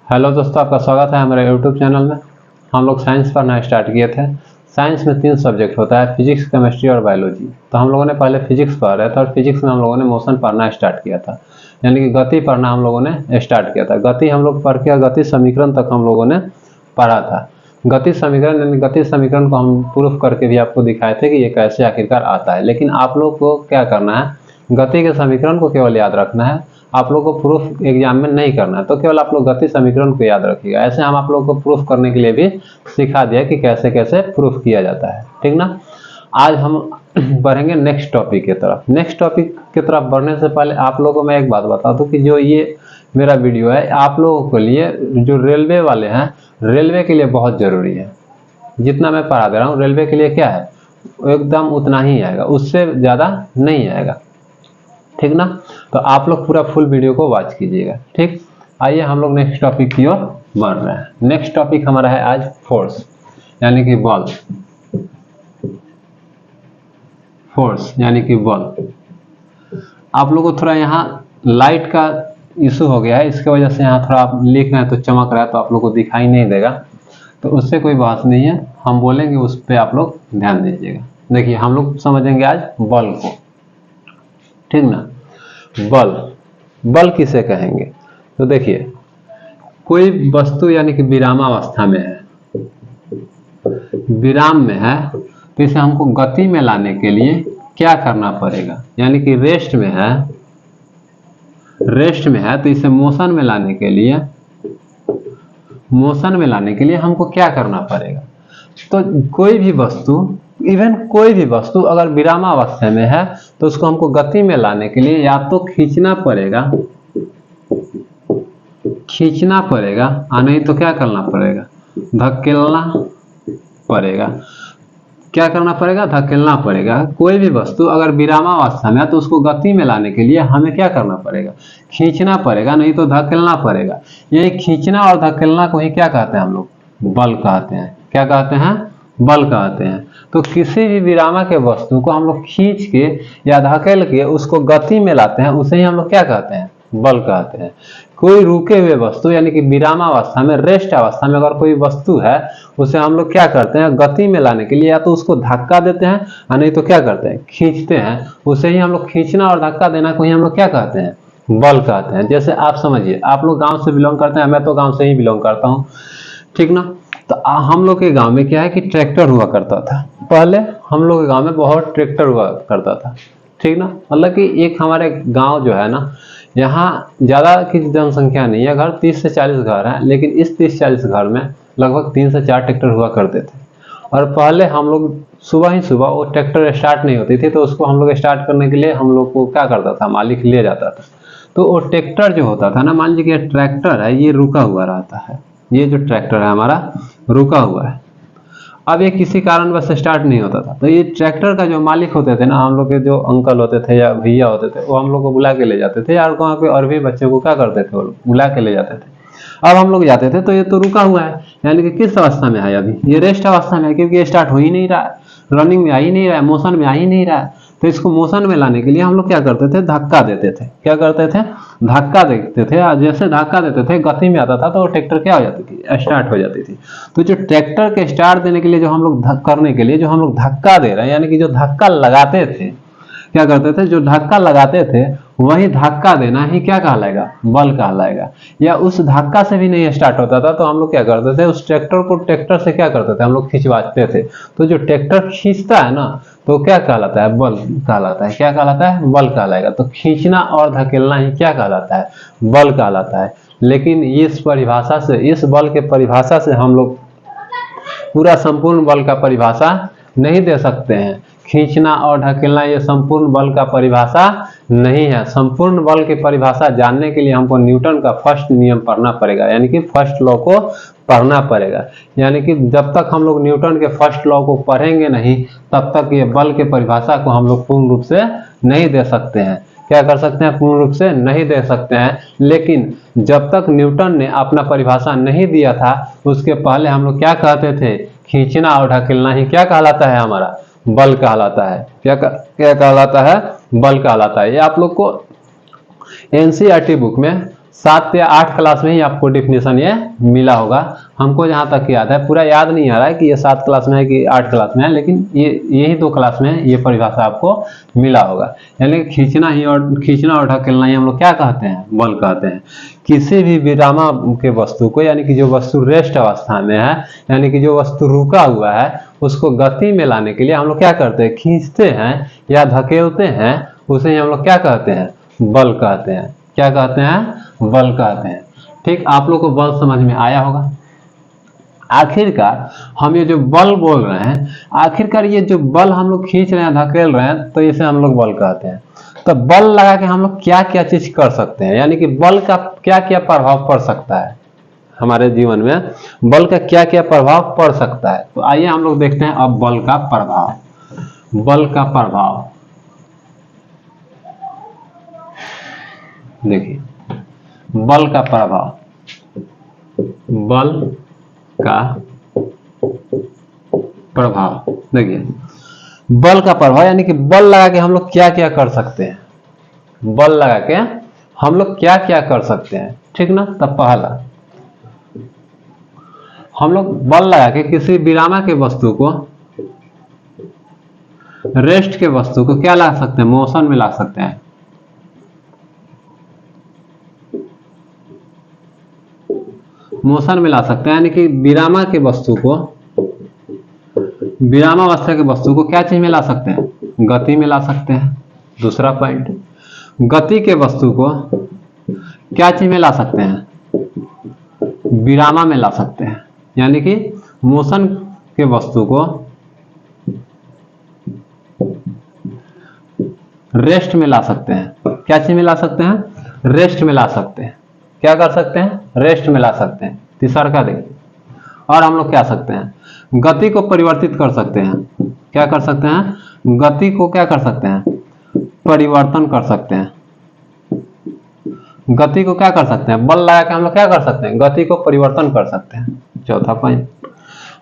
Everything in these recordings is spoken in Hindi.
हेलो दोस्तों, आपका स्वागत है हमारे यूट्यूब चैनल में। हम लोग साइंस पढ़ना स्टार्ट किए थे। साइंस में 3 सब्जेक्ट होता है, फिजिक्स, केमिस्ट्री और बायोलॉजी। तो हम लोगों ने पहले फिजिक्स पढ़ा रहे थे और फिजिक्स में हम लोगों ने मोशन पढ़ना स्टार्ट किया था, यानी कि गति पढ़ना हम लोगों ने स्टार्ट किया था। गति हम लोग पढ़ के गति समीकरण तक हम लोगों ने पढ़ा था। गति समीकरण यानी गति समीकरण को हम प्रूफ करके भी आपको दिखाए थे कि ये कैसे आखिरकार आता है। लेकिन आप लोग को क्या करना है, गति के समीकरण को केवल याद रखना है, आप लोग को प्रूफ एग्जाम में नहीं करना है। तो केवल आप लोग गति समीकरण को याद रखिएगा। ऐसे हम आप लोग को प्रूफ करने के लिए भी सिखा दिया कि कैसे कैसे प्रूफ किया जाता है, ठीक ना। आज हम बढ़ेंगे नेक्स्ट टॉपिक की तरफ। नेक्स्ट टॉपिक की तरफ बढ़ने से पहले आप लोगों को मैं एक बात बता दूं कि जो ये मेरा वीडियो है आप लोगों के लिए, जो रेलवे वाले हैं, रेलवे के लिए बहुत ज़रूरी है। जितना मैं पढ़ा दे रहा हूँ रेलवे के लिए क्या है, एकदम उतना ही आएगा, उससे ज़्यादा नहीं आएगा, ठीक ना। तो आप लोग पूरा फुल वीडियो को वॉच कीजिएगा, ठीक। आइए हम लोग नेक्स्ट टॉपिक की ओर बढ़ रहे हैं। नेक्स्ट टॉपिक हमारा है आज फोर्स, यानी कि बल। फोर्स यानी कि बल। आप लोगों को थोड़ा यहाँ लाइट का इशू हो गया है, इसके वजह से यहाँ थोड़ा आप लिख रहे हैं तो चमक रहा है, तो आप लोग को दिखाई नहीं देगा, तो उससे कोई बात नहीं है। हम बोलेंगे उस पर आप लोग ध्यान दीजिएगा। देखिए हम लोग समझेंगे आज बल को, ठीक ना। बल, बल किसे कहेंगे? तो देखिए कोई वस्तु यानी कि विरामावस्था में है, विराम में है, तो इसे हमको गति में लाने के लिए क्या करना पड़ेगा, यानी कि रेस्ट में है, रेस्ट में है, तो इसे मोशन में लाने के लिए, मोशन में लाने के लिए हमको क्या करना पड़ेगा। तो कोई भी वस्तु, इवन कोई भी वस्तु अगर विरामावस्था में है तो उसको हमको गति में लाने के लिए या तो खींचना पड़ेगा, खींचना पड़ेगा, और नहीं तो क्या करना पड़ेगा, धकेलना पड़ेगा। क्या करना पड़ेगा? धकेलना पड़ेगा। कोई भी वस्तु अगर विरामावस्था में है तो उसको गति में लाने के लिए हमें क्या करना पड़ेगा, खींचना पड़ेगा, नहीं तो धकेलना पड़ेगा। यही खींचना और धकेलना को ही क्या कहते हैं हम लोग, बल कहते हैं। क्या कहते हैं? बल कहते हैं। तो किसी भी विरामा के वस्तु को हम लोग खींच के या धकेल के उसको गति में लाते हैं, उसे ही हम लोग क्या कहते हैं, बल कहते हैं। कोई रुके हुए वस्तु यानी कि विरामावस्था में, रेस्ट अवस्था में अगर कोई वस्तु है, उसे हम लोग क्या करते हैं, गति में लाने के लिए या तो उसको धक्का देते हैं और नहीं तो क्या करते हैं, खींचते हैं। उसे ही हम लोग, खींचना और धक्का देना को ही हम लोग क्या कहते हैं, बल कहते हैं। जैसे आप समझिए, आप लोग गाँव से बिलोंग करते हैं, मैं तो गाँव से ही बिलोंग करता हूँ, ठीक ना। तो हम लोग के गांव में क्या है कि ट्रैक्टर हुआ करता था। पहले हम लोग के गांव में बहुत ट्रैक्टर हुआ करता था, ठीक ना। मतलब कि एक हमारे गांव जो है ना, यहाँ ज़्यादा की जनसंख्या नहीं है, घर 30 से 40 घर हैं, लेकिन इस 30-40 घर में लगभग 3 से 4 ट्रैक्टर हुआ करते थे। और पहले हम लोग सुबह ही सुबह, वो ट्रैक्टर स्टार्ट नहीं होती थी, तो उसको हम लोग स्टार्ट करने के लिए हम लोग को क्या करता था, मालिक ले जाता था। तो वो ट्रैक्टर जो होता था ना, मान लीजिए कि ट्रैक्टर है, ये रुका हुआ रहता है, ये जो ट्रैक्टर है हमारा रुका हुआ है। अब ये किसी कारणवश स्टार्ट नहीं होता था, तो ये ट्रैक्टर का जो मालिक होते थे ना, हम लोग के जो अंकल होते थे या भैया होते थे, वो हम लोग को बुला के ले जाते थे, यार गाँव के और भी बच्चों को क्या करते थे, वो लोग बुला के ले जाते थे। अब हम लोग जाते थे तो ये तो रुका हुआ है, यानी कि किस अवस्था में है, अभी ये रेस्ट अवस्था में है, क्योंकि ये स्टार्ट हो ही नहीं रहा है, रनिंग में आ ही नहीं रहा है, मोशन में आ ही नहीं रहा है। तो इसको मोशन में लाने के लिए हम लोग क्या करते थे, धक्का देते थे। क्या करते थे? धक्का देते थे। और जैसे धक्का देते थे, गति में आता था, तो वो ट्रैक्टर क्या हो जाती थी, स्टार्ट हो जाती थी। तो जो ट्रैक्टर के स्टार्ट देने के लिए जो हम लोग करने के लिए जो हम लोग धक्का दे रहे हैं, यानी कि जो धक्का लगाते थे, क्या करते थे, जो धक्का लगाते थे वही धक्का देना ही क्या कहलाएगा, बल कहलाएगा। या उस धक्का से भी नहीं स्टार्ट होता था, तो हम लोग क्या करते थे, उस ट्रैक्टर को ट्रैक्टर से क्या करते थे, हम लोग खिंचवाते थे। तो जो ट्रैक्टर खींचता है ना, तो क्या कहलाता है, बल कहलाता है। क्या कहलाता है? बल कहलाएगा। तो खींचना और धकेलना ही क्या कहलाता है, बल कहलाता है। लेकिन इस परिभाषा से, इस बल के परिभाषा से हम लोग पूरा संपूर्ण बल का परिभाषा नहीं दे सकते हैं। खींचना और ढकेलना ये संपूर्ण बल का परिभाषा नहीं है। संपूर्ण बल की परिभाषा जानने के लिए हमको न्यूटन का फर्स्ट नियम पढ़ना पड़ेगा, यानी कि फर्स्ट लॉ को पढ़ना पड़ेगा। यानी कि जब तक हम लोग न्यूटन के फर्स्ट लॉ को पढ़ेंगे नहीं, तब तक ये बल के परिभाषा को हम लोग पूर्ण रूप से नहीं दे सकते हैं। क्या कर सकते हैं? पूर्ण रूप से नहीं दे सकते हैं। लेकिन जब तक न्यूटन ने अपना परिभाषा नहीं दिया था, उसके पहले हम लोग क्या कहते थे, खींचना और ढकेलना ही क्या कहलाता है, हमारा बल कहलाता है। क्या कहलाता है? बल कहलाता है। ये आप लोग को एनसीईआरटी बुक में 7 या 8 क्लास में ही आपको डेफिनेशन ये मिला होगा। हमको जहाँ तक याद है, पूरा याद नहीं आ रहा है कि ये 7 क्लास में है कि 8 क्लास में है, लेकिन यही 2 क्लास में ये परिभाषा आपको मिला होगा। यानी खींचना और ढकेलना ही हम लोग क्या कहते हैं, बल कहते हैं। किसी भी विरामा के वस्तु को, यानी कि जो वस्तु रेस्ट अवस्था में है, यानी कि जो वस्तु रुका हुआ है, उसको गति में लाने के लिए हम लोग क्या करते हैं, खींचते हैं या धकेलते हैं, उसे हम लोग क्या कहते हैं, बल कहते हैं। क्या कहते हैं, बल कहते हैं। ठीक, आप लोग को बल समझ में आया होगा। आखिरकार हम ये जो बल बोल रहे हैं, आखिरकार ये जो बल हम लोग खींच रहे हैं, धकेल रहे हैं, तो इसे हम लोग बल कहते हैं। तो बल लगा के हम लोग क्या क्या चीज कर सकते हैं, यानी कि बल का क्या क्या प्रभाव पड़ सकता है हमारे जीवन में, बल का क्या क्या प्रभाव पड़ सकता है। तो आइए हम लोग देखते हैं अब बल का प्रभाव। बल का प्रभाव देखिए, बल का प्रभाव, बल का प्रभाव देखिए, बल का प्रभाव यानी कि बल लगा के हम लोग क्या क्या कर सकते हैं, बल लगा के हम लोग क्या क्या कर सकते हैं। ठीक ना। तब पहला, हम लोग बल लगा के किसी विरामा के वस्तु को, रेस्ट के वस्तु को क्या ला सकते हैं, मोशन में ला सकते हैं। मोशन में ला सकते हैं, यानी कि विरामा के वस्तु को, विरामावस्था के वस्तु को क्या चीज में ला सकते हैं, गति में ला सकते हैं। दूसरा पॉइंट, गति के वस्तु को क्या चीज में ला सकते हैं, विरामा में ला सकते हैं। यानी कि मोशन के वस्तु को रेस्ट में ला सकते हैं। क्या चीज में ला सकते हैं, रेस्ट में ला सकते हैं। क्या कर सकते हैं, रेस्ट में ला सकते हैं। तीसरा का देखिए, और हम लोग क्या सकते हैं, गति को परिवर्तित कर सकते हैं। क्या कर सकते हैं, गति को क्या कर सकते हैं, परिवर्तन कर सकते हैं। गति को क्या कर सकते हैं, बल लगा के हम लोग क्या कर सकते हैं, गति को परिवर्तन कर सकते हैं। चौथा पॉइंट,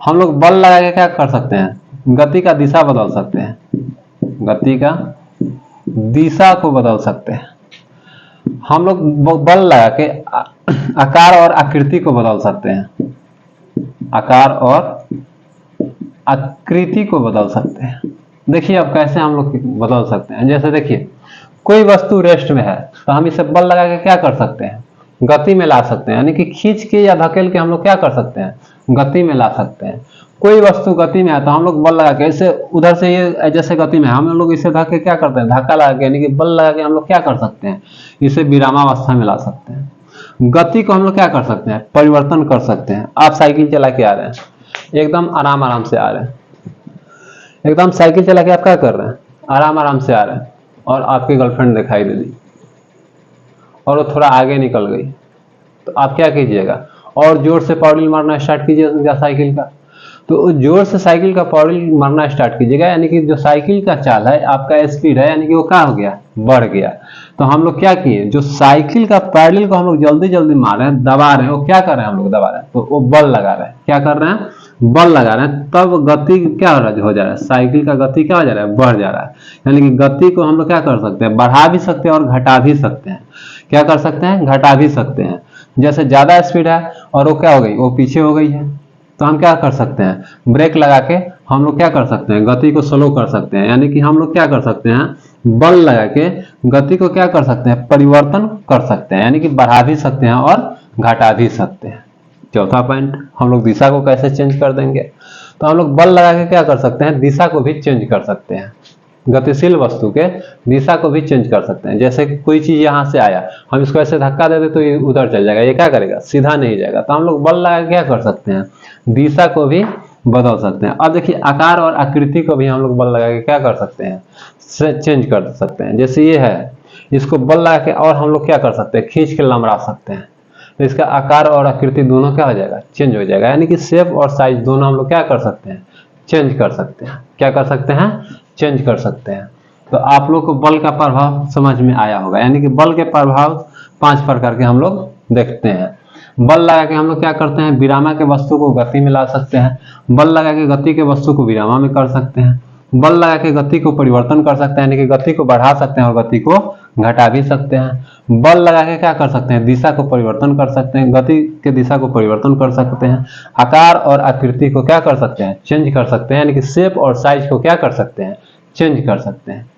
हम लोग बल लगा के क्या कर सकते हैं, गति का दिशा बदल सकते हैं। गति का दिशा को बदल सकते हैं। हम लोग बल लगा के आकार और आकृति को बदल सकते हैं। आकार और आकृति को बदल सकते हैं। देखिए अब कैसे हम लोग बदल सकते हैं। जैसे देखिए, कोई वस्तु रेस्ट में है तो हम इसे बल लगा के क्या कर सकते हैं, गति में ला सकते हैं। यानी कि खींच के या धकेल के हम लोग क्या कर सकते हैं, गति में ला सकते हैं। कोई वस्तु गति में है तो हम लोग बल लगा के इसे उधर से, ये जैसे गति में हम लोग इसे धक्के क्या करते हैं, धक्का लगा के, यानी कि बल लगा के हम लोग क्या कर सकते हैं, इसे विरामावस्था में ला सकते हैं। गति को हम लोग क्या कर सकते हैं, परिवर्तन कर सकते हैं। आप साइकिल चला के आ रहे हैं, एकदम आराम से आ रहे हैं, एकदम साइकिल चला के आप क्या कर रहे हैं, आराम से आ रहे हैं, और आपकी गर्लफ्रेंड दिखाई दे दी और वो थोड़ा आगे निकल गई, तो आप क्या कीजिएगा, और जोर से पैडल मारना स्टार्ट कीजिएगा साइकिल का। तो जोर से साइकिल का पैडल मारना स्टार्ट कीजिएगा, यानी कि जो साइकिल का चाल है, आपका स्पीड है, यानी कि वो क्या हो गया, बढ़ गया। तो हम लोग क्या किए, जो साइकिल का पैडल को हम लोग जल्दी जल्दी मार रहे हैं, दबा रहे हैं, वो क्या कर रहे हैं, हम लोग दबा रहे हैं, तो वो बल लगा रहे हैं। क्या कर रहे हैं, बल लगा रहे हैं। तब गति क्या हो जा रहा है, साइकिल का गति क्या हो जा रहा है, बढ़ जा रहा है। यानी कि गति को हम लोग क्या कर सकते हैं, बढ़ा भी सकते हैं और घटा भी सकते हैं। क्या कर सकते हैं, घटा भी सकते हैं। जैसे ज्यादा स्पीड है और वो क्या हो गई, वो पीछे हो गई है, तो हम क्या कर सकते हैं, ब्रेक लगा के हम लोग क्या कर सकते हैं, गति को स्लो कर सकते हैं। यानी कि हम लोग क्या कर सकते हैं, बल लगा के गति को क्या कर सकते हैं, परिवर्तन कर सकते हैं। यानी कि बढ़ा भी सकते हैं और घटा भी सकते हैं। चौथा पॉइंट, हम लोग दिशा को कैसे चेंज कर देंगे, तो हम लोग बल लगा के क्या कर सकते हैं, दिशा को भी चेंज कर सकते हैं। गतिशील वस्तु के दिशा को भी चेंज कर सकते हैं। जैसे कोई चीज यहाँ से आया, हम इसको ऐसे धक्का दे दे तो ये उधर चल जाएगा, ये क्या करेगा, सीधा नहीं जाएगा। तो हम लोग बल लगा के क्या कर सकते हैं, दिशा को भी बदल सकते हैं। अब देखिए, आकार और आकृति को भी हम लोग बल लगा के क्या कर सकते हैं, चेंज कर सकते हैं। जैसे ये है, इसको बल लगा के और हम लोग क्या कर सकते हैं, खींच के लमड़ा सकते हैं, तो इसका आकार और आकृति दोनों क्या हो जाएगा, चेंज हो जाएगा। यानी कि शेप और साइज दोनों हम लोग क्या कर सकते हैं, चेंज कर सकते हैं। क्या कर सकते हैं, चेंज कर सकते हैं। तो आप लोग को बल का प्रभाव समझ में आया होगा। यानी कि बल के प्रभाव 5 प्रकार के हम लोग देखते हैं। बल लगा के हम लोग क्या करते हैं, विरामा के वस्तु को गति में ला सकते हैं। बल लगा के गति के वस्तु को विरामा में कर सकते हैं। बल लगा के गति को परिवर्तन कर सकते हैं, यानी कि गति को बढ़ा सकते हैं और गति को घटा भी सकते हैं। बल लगा के क्या कर सकते हैं, दिशा को परिवर्तन कर सकते हैं, गति के दिशा को परिवर्तन कर सकते हैं, आकार और आकृति को क्या कर सकते हैं, चेंज कर सकते हैं, यानी कि शेप और साइज को क्या कर सकते हैं, चेंज कर सकते हैं।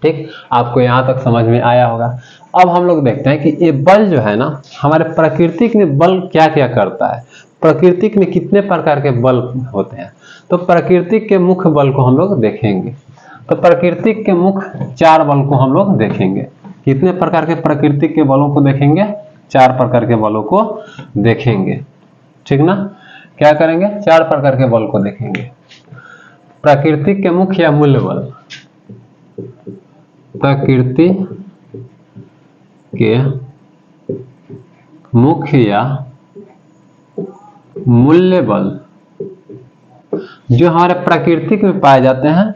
ठीक, आपको यहाँ तक समझ में आया होगा। अब हम लोग देखते हैं कि ये बल जो है ना, हमारे प्राकृतिक में बल क्या क्या करता है, प्राकृतिक में कितने प्रकार के बल होते हैं। तो प्राकृतिक के मुख्य बल को हम लोग देखेंगे। तो प्राकृतिक के मुख्य 4 बल को हम लोग देखेंगे। कितने प्रकार के प्राकृतिक के बलों को देखेंगे, 4 प्रकार के बलों को देखेंगे। ठीक ना, क्या करेंगे, 4 प्रकार के बल को देखेंगे। प्राकृतिक के मुख्य या मूल्य बल, प्रकृति के मुख्य या मूल्य बल जो हमारे प्राकृतिक में पाए जाते हैं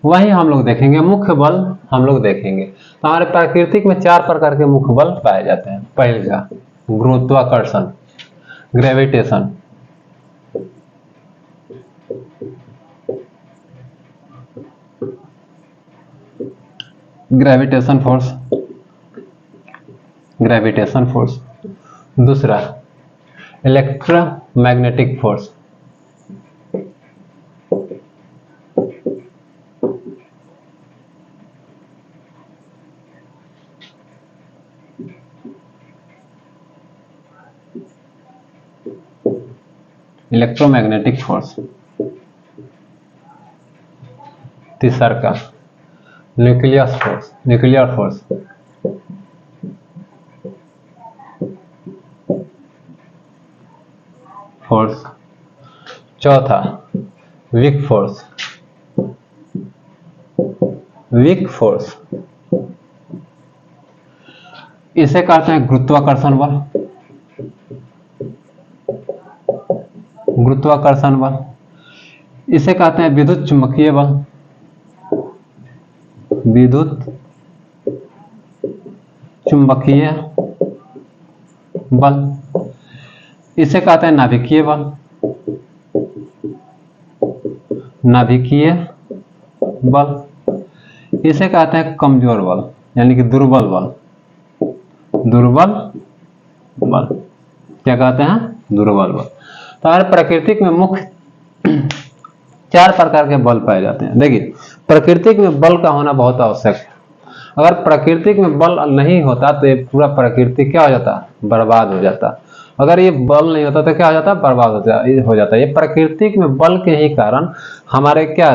वही हम लोग देखेंगे, मुख्य बल हम लोग देखेंगे। तो हमारे प्राकृतिक में 4 प्रकार के मुख्य बल पाए जाते हैं। पहला गुरुत्वाकर्षण, gravitation, gravitation force, gravitation force. दूसरा इलेक्ट्रोमैग्नेटिक फोर्स, इलेक्ट्रोमैग्नेटिक फोर्स। तीसरा का nuclear force, nuclear force. Force. चौथा वीक फोर्स, वीक फोर्स। इसे कहते हैं गुरुत्वाकर्षण बल, गुरुत्वाकर्षण बल। इसे कहते हैं विद्युत चुंबकीय बल, विद्युत चुंबकीय बल। इसे कहते हैं नाभिकीय बल, नाभिकीय बल। इसे कहते हैं कमजोर बल, यानी कि दुर्बल बल, दुर्बल बल। क्या कहते हैं, दुर्बल बल। तो हमारे प्राकृतिक में मुख्य 4 प्रकार के बल पाए जाते हैं। देखिए, प्राकृतिक में बल का होना बहुत आवश्यक है। अगर प्राकृतिक में बल नहीं होता तो ये पूरा प्रकृति क्या हो जाता, बर्बाद हो जाता। अगर ये बल नहीं होता तो क्या हो जाता, बर्बाद हो जाता। ये प्राकृतिक में बल के ही कारण हमारे क्या,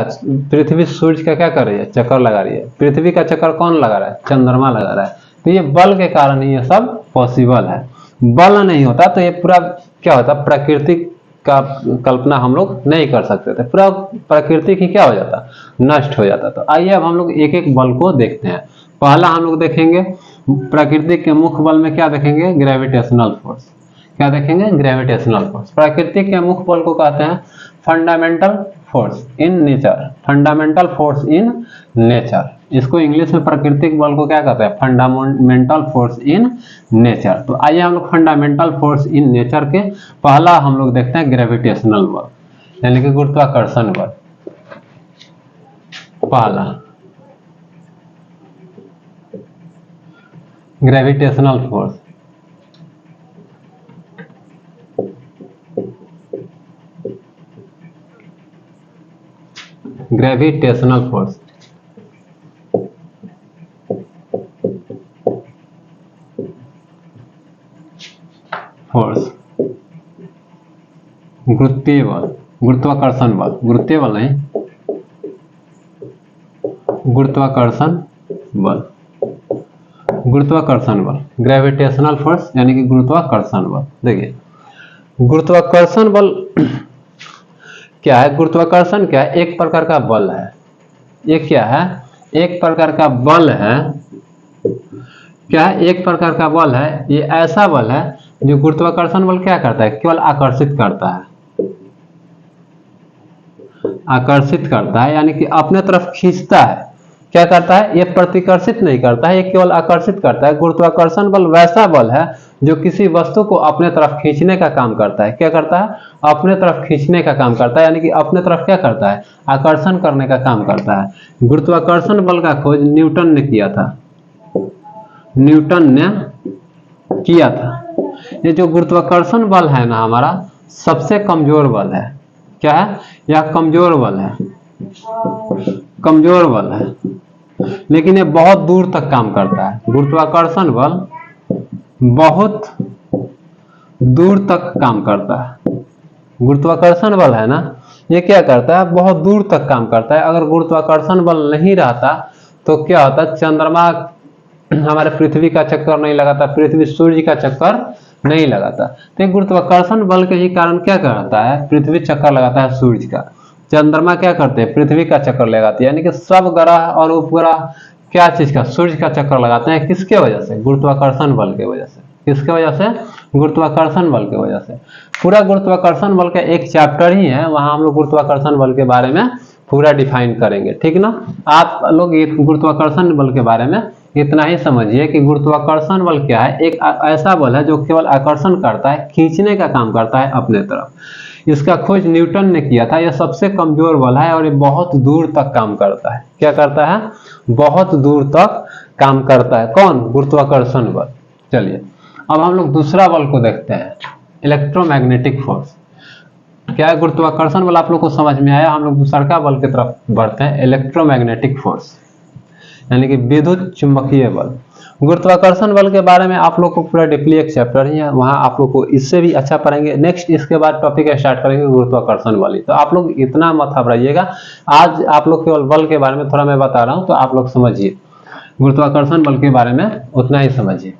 पृथ्वी सूर्य का क्या कर रही है, चक्कर लगा रही है। पृथ्वी का चक्कर कौन लगा रहा है, चंद्रमा लगा रहा है। तो ये बल के कारण ही ये सब पॉसिबल है। बल नहीं होता तो ये पूरा क्या होता, प्राकृतिक का कल्पना हम लोग नहीं कर सकते थे, पूरा प्रकृति की क्या हो जाता, नष्ट हो जाता। तो आइए अब हम लोग एक एक बल को देखते हैं। पहला हम लोग देखेंगे प्रकृति के मुख्य बल में क्या देखेंगे, ग्रेविटेशनल फोर्स। क्या देखेंगे, ग्रेविटेशनल फोर्स। प्रकृति के मुख्य बल को कहते हैं fundamental force in nature, fundamental force in nature. इसको इंग्लिश में प्राकृतिक बल को क्या कहते हैं, फंडामेंटल फोर्स इन नेचर। तो आइए हम लोग फंडामेंटल फोर्स इन नेचर के पहला हम लोग देखते हैं ग्रेविटेशनल बल, यानी कि गुरुत्वाकर्षण बल। पहला gravitational force. Gravitational force, force. गुरुत्वीय बल, गुरुत्वाकर्षण बल, गुरुत्वीय बल नहीं, गुरुत्वाकर्षण बल, गुरुत्वाकर्षण बल। ग्रेविटेशनल फोर्स यानी कि गुरुत्वाकर्षण बल। देखिए, गुरुत्वाकर्षण बल क्या है, गुरुत्वाकर्षण क्या है, एक प्रकार का बल है। ये क्या है, एक प्रकार का बल है। क्या है, एक प्रकार का बल है। ये ऐसा बल है जो गुरुत्वाकर्षण बल क्या करता है, केवल आकर्षित करता है, आकर्षित करता है, यानी कि अपने तरफ खींचता है। क्या करता है, ये प्रतिकर्षित नहीं करता है, ये केवल आकर्षित करता है। गुरुत्वाकर्षण बल वैसा बल है जो किसी वस्तु को अपने तरफ खींचने का काम करता है। क्या करता है, अपने तरफ खींचने का काम करता है, यानी कि अपने तरफ क्या करता है, आकर्षण करने का काम करता है। गुरुत्वाकर्षण बल का खोज न्यूटन ने किया था। न्यूटन ने किया था। ये जो गुरुत्वाकर्षण बल है ना हमारा, सबसे कमजोर बल है। क्या है? यह कमजोर बल है, कमजोर बल है, लेकिन ये बहुत दूर तक काम करता है। गुरुत्वाकर्षण बल बहुत दूर तक काम करता है। गुरुत्वाकर्षण बल है ना, ये क्या करता है? बहुत दूर तक काम करता है। अगर गुरुत्वाकर्षण बल नहीं रहता तो क्या होता? चंद्रमा हमारे पृथ्वी का चक्कर नहीं लगाता, पृथ्वी सूर्य का चक्कर नहीं लगाता। तो गुरुत्वाकर्षण बल के ही कारण क्या करता है? पृथ्वी चक्कर लगाता है सूर्य का, चंद्रमा क्या करते हैं? पृथ्वी का चक्कर लगाती है। यानी कि सब ग्रह और उपग्रह क्या चीज का? सूर्य का चक्कर लगाते हैं। किसके वजह से? गुरुत्वाकर्षण बल के वजह से। किसके वजह से? गुरुत्वाकर्षण बल की वजह से। पूरा गुरुत्वाकर्षण बल का एक चैप्टर ही है, वहां हम लोग गुरुत्वाकर्षण बल के बारे में पूरा डिफाइन करेंगे, ठीक ना। आप लोग ये गुरुत्वाकर्षण बल के बारे में इतना ही समझिए कि गुरुत्वाकर्षण बल क्या है? एक ऐसा बल है जो केवल आकर्षण करता है, खींचने का काम करता है अपने तरफ। इसका खोज न्यूटन ने किया था। यह सबसे कमजोर बल है और ये बहुत दूर तक काम करता है। क्या करता है? बहुत दूर तक काम करता है। कौन? गुरुत्वाकर्षण बल। चलिए अब हम लोग दूसरा बल को देखते हैं, इलेक्ट्रोमैग्नेटिक फोर्स। क्या है? गुरुत्वाकर्षण बल आप लोग को समझ में आया। हम लोग दूसरा बल की तरफ बढ़ते हैं, इलेक्ट्रोमैग्नेटिक फोर्स, यानी कि विद्युत चुंबकीय बल। गुरुत्वाकर्षण बल के बारे में आप लोग को पूरा डीपली एक चैप्टर ही है, वहां आप लोग को इससे भी अच्छा पढ़ेंगे। नेक्स्ट इसके बाद टॉपिक स्टार्ट करेंगे गुरुत्वाकर्षण बल। तो आप लोग इतना मत घबराइएगा, आज आप लोग केवल बल के बारे में थोड़ा मैं बता रहा हूं, तो आप लोग समझिए गुरुत्वाकर्षण बल के बारे में उतना ही समझिए।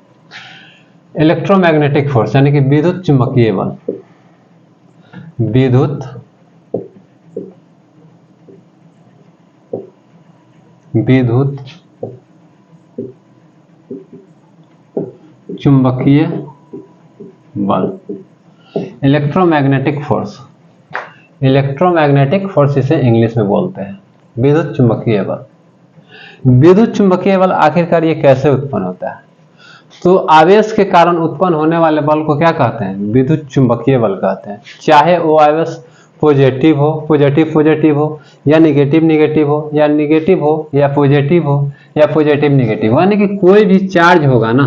इलेक्ट्रोमैग्नेटिक फोर्स यानी कि विद्युत चुंबकीय बल, विद्युत चुंबकीय बल, इलेक्ट्रोमैग्नेटिक फोर्स। इलेक्ट्रोमैग्नेटिक फोर्स इसे इंग्लिश में बोलते हैं, विद्युत चुंबकीय बल। विद्युत चुंबकीय बल आखिरकार ये कैसे उत्पन्न होता है? तो आवेश के कारण उत्पन्न होने वाले बल को क्या कहते हैं? विद्युत चुंबकीय बल कहते हैं। चाहे वो आवेश पॉजिटिव हो, पॉजिटिव हो, या निगेटिव हो, या निगेटिव हो या पॉजिटिव हो, या पॉजिटिव निगेटिव हो, यानी कि कोई भी चार्ज होगा ना,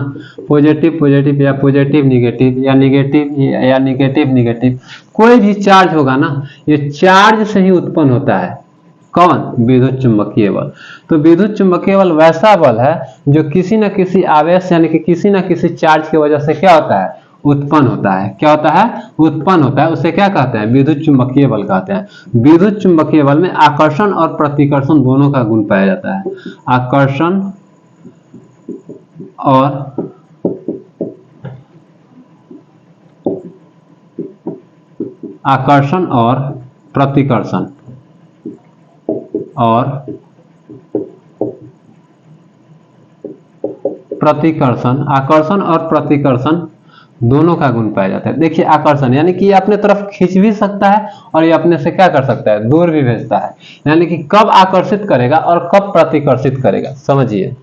पॉजिटिव या पॉजिटिव निगेटिव, या निगेटिव, कोई भी चार्ज होगा ना, ये चार्ज से ही उत्पन्न होता है। कौन? विद्युत चुंबकीय बल। तो विद्युत चुंबकीय बल वैसा बल है जो किसी न किसी आवेश यानी कि किसी न किसी चार्ज की वजह से क्या होता है? उत्पन्न होता है। क्या होता है? उत्पन्न होता है। उसे क्या कहते हैं? विद्युत चुंबकीय बल कहते हैं। विद्युत चुंबकीय बल में आकर्षण और प्रतिकर्षण दोनों का गुण पाया जाता है। आकर्षण और प्रतिकर्षण आकर्षण और प्रतिकर्षण दोनों का गुण पाया जाता है। देखिए आकर्षण यानी कि ये अपने तरफ खींच भी सकता है और ये अपने से क्या कर सकता है? दूर भी भेजता है। यानी कि कब आकर्षित करेगा और कब प्रतिकर्षित करेगा, समझिए।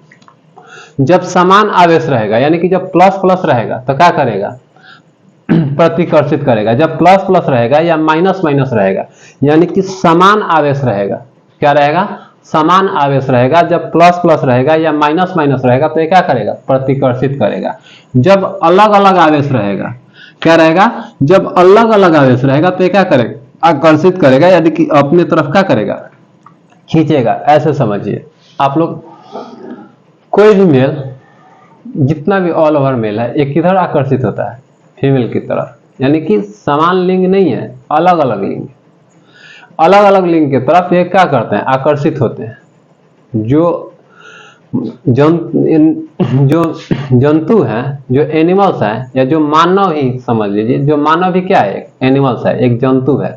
जब समान आवेश रहेगा यानी कि जब प्लस प्लस रहेगा तो क्या करेगा? प्रतिकर्षित करेगा। जब प्लस प्लस रहेगा या माइनस माइनस रहेगा यानी कि समान आवेश रहेगा। क्या रहेगा? समान आवेश रहेगा। जब प्लस प्लस रहेगा या माइनस माइनस रहेगा तो ये क्या करेगा? प्रतिकर्षित करेगा। जब अलग अलग आवेश रहेगा, क्या रहेगा? जब अलग अलग आवेश रहेगा तो ये क्या करेगा? आकर्षित करेगा, यानी कि अपने तरफ क्या करेगा? खींचेगा। ऐसे समझिए आप लोग। कोई भी मेल, जितना भी ऑल ओवर मेल है, एक किधर आकर्षित होता है? फीमेल की तरफ। यानी कि समान लिंग नहीं है, अलग अलग लिंग। अलग अलग लिंग की तरफ ये क्या करते हैं? आकर्षित होते हैं। जो जंतु हैं, जो एनिमल्स हैं, या जो मानव ही समझ लीजिए, जो मानव भी क्या है? एनिमल्स है, एक जंतु है।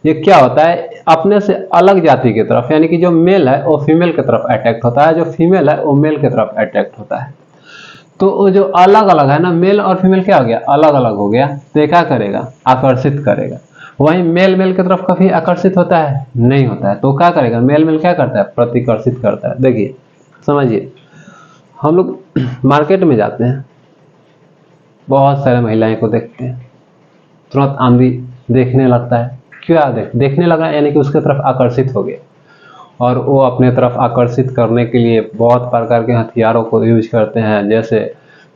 ये क्या होता है? अपने से अलग जाति की तरफ, यानी कि जो मेल है वो फीमेल की तरफ अट्रैक्ट होता है, जो फीमेल है वो मेल की तरफ अट्रैक्ट होता है। तो वो जो अलग अलग है ना, मेल और फीमेल क्या हो गया? अलग अलग हो गया। तो क्या करेगा? आकर्षित करेगा। वहीं मेल मेल की तरफ कभी आकर्षित होता है? नहीं होता है। तो क्या करेगा? मेल मेल क्या करता है? प्रतिकर्षित करता है। देखिए समझिए, हम लोग मार्केट में जाते हैं, बहुत सारे महिलाएं को देखते हैं, तुरंत आंधी देखने लगता है। क्या देखने लगा? यानी कि उसके तरफ आकर्षित हो गया। और वो अपने तरफ आकर्षित करने के लिए बहुत प्रकार के हथियारों को यूज करते हैं। जैसे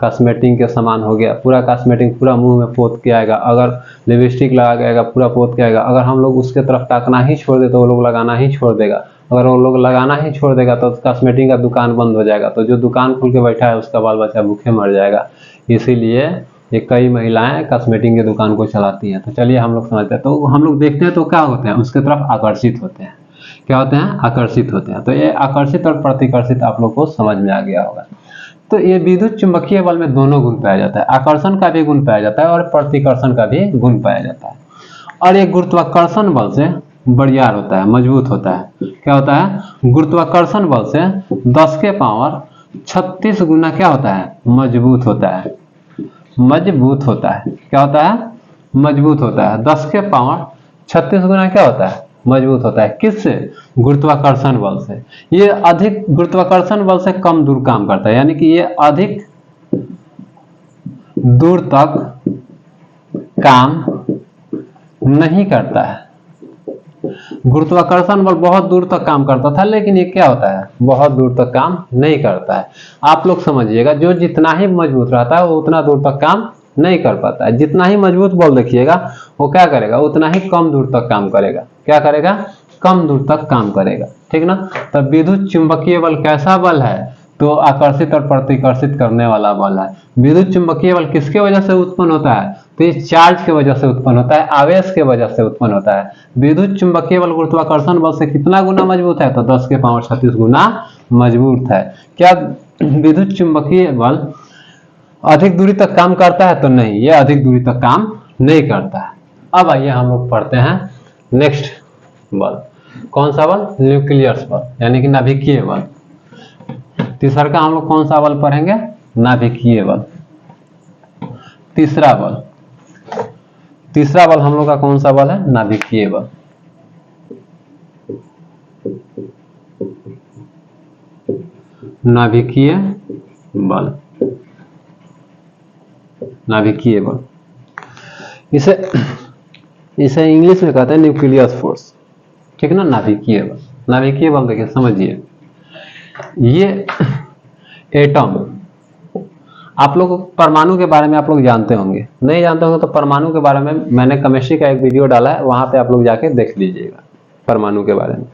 कॉस्मेटिक के सामान हो गया, पूरा कॉस्मेटिक पूरा मुंह में पोत के आएगा, अगर लिपस्टिक लगा के आएगा पूरा पोत के आएगा, अगर हम लोग उसके तरफ ताकना ही छोड़ दे तो वो लोग लगाना ही छोड़ देगा, अगर वो लोग लगाना ही छोड़ देगा तो कॉस्मेटिक का दुकान बंद हो जाएगा, तो जो दुकान खोल के बैठा है उसका बाल बच्चा भूखे मर जाएगा। इसीलिए ये कई महिलाएं कॉस्मेटिक की दुकान को चलाती हैं। तो चलिए हम लोग समझते हैं, तो हम लोग देखते हैं तो क्या होते हैं, उसके तरफ आकर्षित होते हैं। क्या होते हैं? आकर्षित होते हैं। तो ये आकर्षित और प्रतिकर्षित आप लोग को समझ में आ गया होगा। तो ये विद्युत चुंबकीय बल में दोनों गुण पाया जाता है, आकर्षण का भी गुण पाया जाता है और प्रतिकर्षण का भी गुण पाया जाता है। और ये गुरुत्वाकर्षण बल से बरियार होता है, मजबूत होता है। क्या होता है? गुरुत्वाकर्षण बल से 10 के पावर 36 गुना क्या होता है? मजबूत होता है। मजबूत होता है। क्या होता है? मजबूत होता है। 10 के पावर 36 गुना क्या होता है? मजबूत होता है। किससे? गुरुत्वाकर्षण बल से। ये अधिक गुरुत्वाकर्षण बल से कम दूर काम करता है, यानी कि ये अधिक दूर तक काम नहीं करता है। गुरुत्वाकर्षण बल बहुत दूर तक काम करता था, लेकिन ये क्या होता है? बहुत दूर तक काम नहीं करता है। आप लोग समझिएगा, जो जितना ही मजबूत रहता है वो उतना दूर तक काम नहीं कर पाता है। जितना ही मजबूत बल देखिएगा वो क्या करेगा? उतना ही कम दूर तक काम करेगा। क्या करेगा? कम दूर तक काम करेगा। ठीक ना? तब विद्युत चुंबकीय बल कैसा बल है? तो आकर्षित और प्रतिकर्षित करने वाला बल है। विद्युत चुंबकीय बल किसके वजह से उत्पन्न होता है? तो ये चार्ज की वजह से उत्पन्न होता है, आवेश के वजह से उत्पन्न होता है। विद्युत चुंबकीय बल गुरुत्वाकर्षण बल से कितना गुना मजबूत है? तो 10 के पावर 36 गुना मजबूत है। क्या विद्युत चुंबकीय बल अधिक दूरी तक काम करता है? तो नहीं, ये अधिक दूरी तक काम नहीं करता है। अब आइए हम लोग पढ़ते हैं नेक्स्ट बल। कौन सा बल? न्यूक्लियस बल, यानी कि नाभिकीय बल। तीसरा का हम लोग कौन सा बल पढ़ेंगे? नाभिकीय बल। तीसरा बल हम लोग का कौन सा बल है? नाभिकीय बल। नाभिकीय बल, नाभिकीय बल, इसे इंग्लिश में कहते हैं न्यूक्लियस फोर्स। ठीक ना? नाभिकीय बल। नाभिकीय बल देखिए, समझिए, ये एटम, आप लोग परमाणु के बारे में आप लोग जानते होंगे, नहीं जानते होंगे तो परमाणु के बारे में मैंने केमिस्ट्री का एक वीडियो डाला है, वहां पे आप लोग जाके देख लीजिएगा परमाणु के बारे में।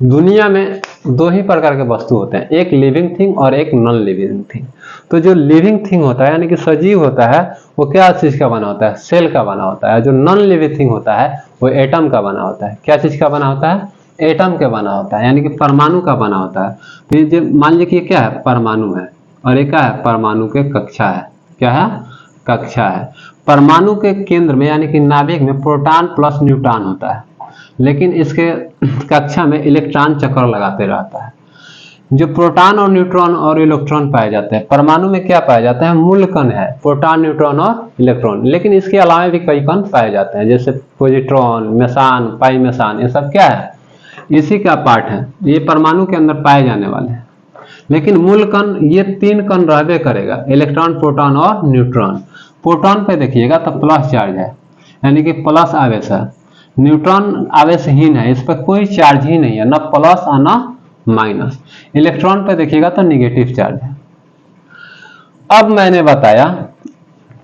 दुनिया में दो ही प्रकार के वस्तु होते हैं, एक लिविंग थिंग और एक नॉन लिविंग थिंग। तो जो लिविंग थिंग होता है, यानी कि सजीव होता है, वो क्या चीज का बना होता है? सेल का बना होता है। जो नॉन लिविंग थिंग होता है वो एटम का बना होता है। क्या चीज का बना होता है? एटम का बना होता है, यानी कि परमाणु का बना होता है। तो ये मान लीजिए कि ये क्या है? परमाणु है, और ये क्या है? परमाणु के कक्षा है। क्या है? कक्षा है। परमाणु के केंद्र में यानी कि नाभिक में प्रोटॉन प्लस न्यूट्रॉन होता है, लेकिन इसके कक्षा में इलेक्ट्रॉन चक्कर लगाते रहता है। जो प्रोटॉन और न्यूट्रॉन और इलेक्ट्रॉन पाए जाते हैं, परमाणु में क्या पाया जाता है? मूल कण है, प्रोटॉन न्यूट्रॉन और इलेक्ट्रॉन। लेकिन इसके अलावा भी कई कण पाए जाते हैं, जैसे पॉजिट्रॉन, मेसान, पाई मेसान, ये सब क्या है? इसी का पार्ट है, ये परमाणु के अंदर पाए जाने वाले हैं। लेकिन मूल कण, ये 3 कण रहबे करेगा, इलेक्ट्रॉन, प्रोटॉन और न्यूट्रॉन। प्रोटॉन पे देखिएगा तो प्लस चार्ज है, यानी कि प्लस आवेश है। न्यूट्रॉन आवेशहीन है, इस पर कोई चार्ज ही नहीं है, ना प्लस और ना माइनस। इलेक्ट्रॉन पे देखिएगा तो निगेटिव चार्ज है। अब मैंने बताया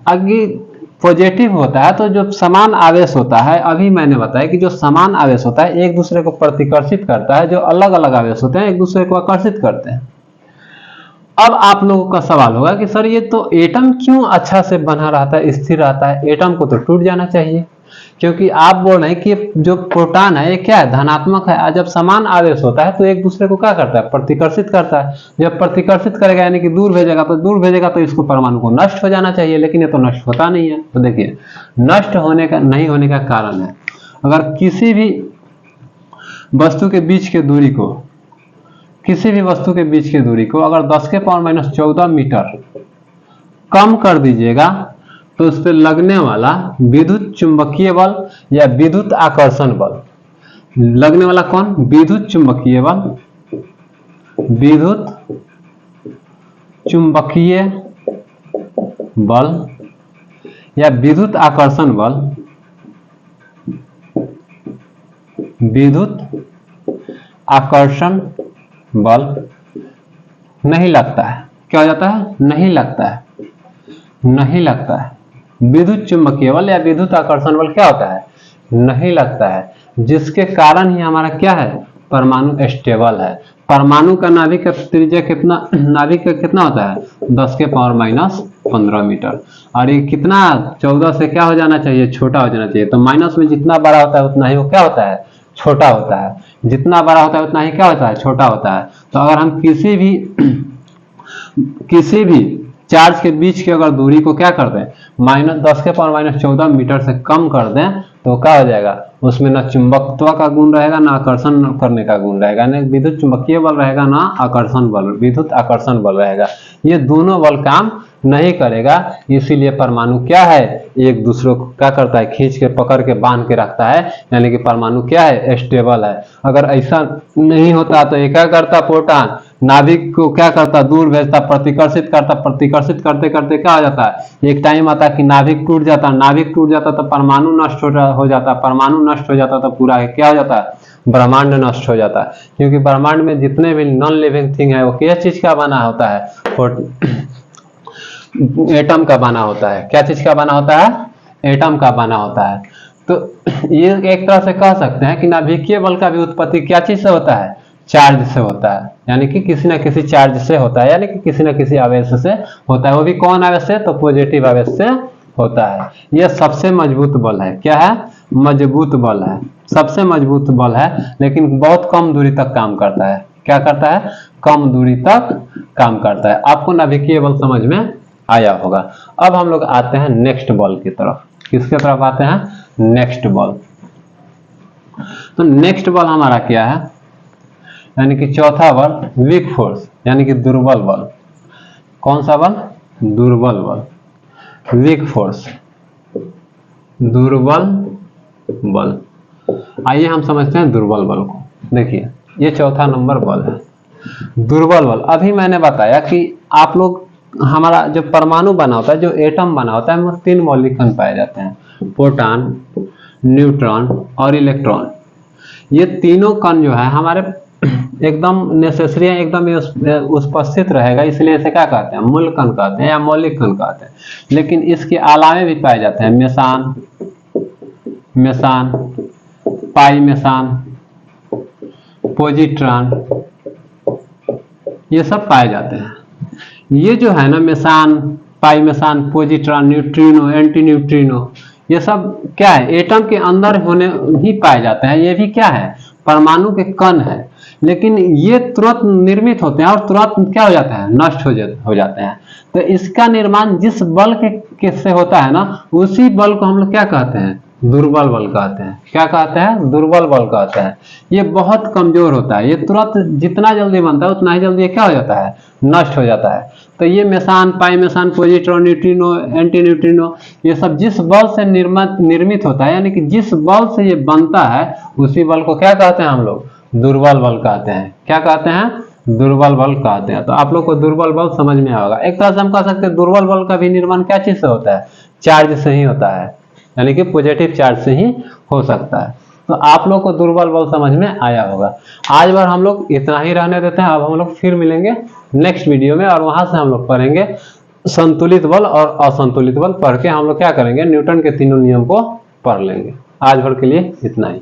अगर पॉजिटिव होता है तो जो समान आवेश होता है, अभी मैंने बताया कि जो समान आवेश होता है एक दूसरे को प्रतिकर्षित करता है, जो अलग अलग आवेश होते हैं एक दूसरे को आकर्षित करते हैं। अब आप लोगों का सवाल होगा कि सर ये तो एटम क्यों अच्छा से बना रहता है, स्थिर रहता है, एटम को तो टूट जाना चाहिए। क्योंकि आप बोल रहे हैं कि जो प्रोटॉन है ये क्या है? धनात्मक है। जब समान आवेश होता है तो एक दूसरे को क्या करता है? प्रतिकर्षित करता है। जब प्रतिकर्षित करेगा यानी कि दूर भेजेगा, तो दूर भेजेगा तो इसको परमाणु को नष्ट हो जाना चाहिए, लेकिन ये तो नष्ट होता नहीं है। तो देखिए, नष्ट होने का नहीं होने का कारण है, अगर किसी भी वस्तु के बीच की दूरी को, किसी भी वस्तु के बीच की दूरी को अगर 10 के पावर माइनस 14 मीटर कम कर दीजिएगा तो उस पर लगने वाला विद्युत चुंबकीय बल या विद्युत आकर्षण बल, लगने वाला कौन? विद्युत चुंबकीय बल, विद्युत चुंबकीय बल या विद्युत आकर्षण बल, विद्युत आकर्षण बल नहीं लगता है। क्या हो जाता है? नहीं लगता है, नहीं लगता है। विद्युत चुंबकीय बल या विद्युत आकर्षण बल क्या होता है? नहीं लगता है, जिसके कारण ही हमारा क्या है? परमाणु स्टेबल है। परमाणु का नाभिक का त्रिज्या कितना, नाभिक का कितना होता है? 10 के पावर माइनस 15 मीटर। और ये कितना 14 से क्या हो जाना चाहिए? छोटा हो जाना चाहिए। तो माइनस में जितना बड़ा होता है उतना ही वो क्या होता है? छोटा होता है। जितना बड़ा होता है उतना ही क्या होता है? छोटा होता है। तो अगर हम किसी भी चार्ज के बीच की अगर दूरी को क्या कर दें? -10 के पावर -14 मीटर से कम कर दें तो क्या हो जाएगा? उसमें ना चुंबकत्व का गुण रहेगा, ना आकर्षण करने का गुण रहेगा, ना विद्युत चुंबकीय बल रहेगा, ना आकर्षण बल, विद्युत आकर्षण बल रहेगा। ये दोनों बल काम नहीं करेगा। इसीलिए परमाणु क्या है? एक दूसरे को क्या करता है? खींच के पकड़ के बांध के रखता है, यानी कि परमाणु क्या है? स्टेबल है। अगर ऐसा नहीं होता तो ये क्या करता? प्रोटॉन नाभिक को क्या करता? दूर भेजता, प्रतिकर्षित करता, प्रतिकर्षित करते करते क्या हो जाता है? एक टाइम आता कि नाभिक टूट जाता, नाभिक टूट जाता तो परमाणु नष्ट हो जाता, परमाणु नष्ट हो जाता तो पूरा क्या हो जाता है? ब्रह्मांड नष्ट हो जाता है। क्योंकि ब्रह्मांड में जितने भी नॉन लिविंग थिंग है वो किस चीज का बना होता है? एटम का बना होता है। क्या चीज का बना होता है? एटम का बना होता है। तो ये एक तरह से कह सकते हैं कि नाभिकीय बल का भी उत्पत्ति क्या चीज से होता है? चार्ज से होता है, यानी कि किसी न किसी चार्ज से होता है, यानी कि किसी न किसी आवेश से होता है। वो भी कौन आवेश से? तो पॉजिटिव आवेश से होता है। यह सबसे मजबूत बल है। क्या है? मजबूत बल है, सबसे मजबूत बल है, लेकिन बहुत कम दूरी तक काम करता है। क्या करता है? कम दूरी तक काम करता है। आपको नाभिकीय बल समझ में आया होगा। अब हम लोग आते हैं नेक्स्ट बल की तरफ। किसके तरफ आते हैं? नेक्स्ट बल। तो नेक्स्ट बल हमारा क्या है? यानी कि चौथा बल वीक फोर्स, यानी कि दुर्बल बल। कौन सा बल? दुर्बल बल, वीक फोर्स, दुर्बल बल। आइए हम समझते हैं दुर्बल बल को। देखिए ये चौथा नंबर बल है, दुर्बल बल। अभी मैंने बताया कि आप लोग, हमारा जो परमाणु बना होता है, जो एटम बना होता है, उसमें 3 मौलिक कण पाए जाते हैं, प्रोटॉन, न्यूट्रॉन और इलेक्ट्रॉन। ये तीनों कण जो है हमारे एकदम नेसेसरी है, एकदम उपस्थित रहेगा, इसलिए इसे क्या कहते हैं? मूल कण कहते हैं या मौलिक कण कहते हैं। लेकिन इसके अलावे भी पाए जाते हैं meson, meson, pi meson, positron, ये सब पाए जाते हैं। ये जो है ना meson, pi meson, positron, neutrino, anti neutrino, ये सब क्या है? एटम के अंदर होने ही पाए जाते हैं। ये भी क्या है? परमाणु के कण है। लेकिन ये तुरंत निर्मित होते हैं और तुरंत क्या हो जाता है? नष्ट हो जाते हैं। तो इसका निर्माण जिस बल के से होता है ना, उसी बल को हम लोग क्या कहते हैं? दुर्बल बल कहते हैं। क्या कहते हैं? दुर्बल बल कहते हैं। ये बहुत कमजोर होता है, ये तुरंत जितना जल्दी बनता है उतना ही जल्दी क्या हो जाता है? नष्ट हो जाता है। तो ये meson, pi meson, positron, neutrino, anti neutrino, ये सब जिस बल से निर्मित होता है, यानी कि जिस बल से ये बनता है, उसी बल को क्या कहते हैं हम लोग? दुर्बल बल कहते हैं। क्या कहते हैं? दुर्बल बल कहते हैं। तो आप लोग को दुर्बल बल समझ में आएगा। एक तरह से हम कह सकते हैं दुर्बल बल का भी निर्माण क्या चीज से होता है? चार्ज से ही होता है, यानी कि पॉजिटिव चार्ज से ही हो सकता है। तो आप लोग को दुर्बल बल समझ में आया होगा। आज बार हम लोग इतना ही रहने देते हैं। अब हम लोग फिर मिलेंगे नेक्स्ट वीडियो में, और वहां से हम लोग पढ़ेंगे संतुलित बल और असंतुलित बल। पढ़ के हम लोग क्या करेंगे? न्यूटन के तीनों नियम को पढ़ लेंगे। आज भर के लिए इतना ही।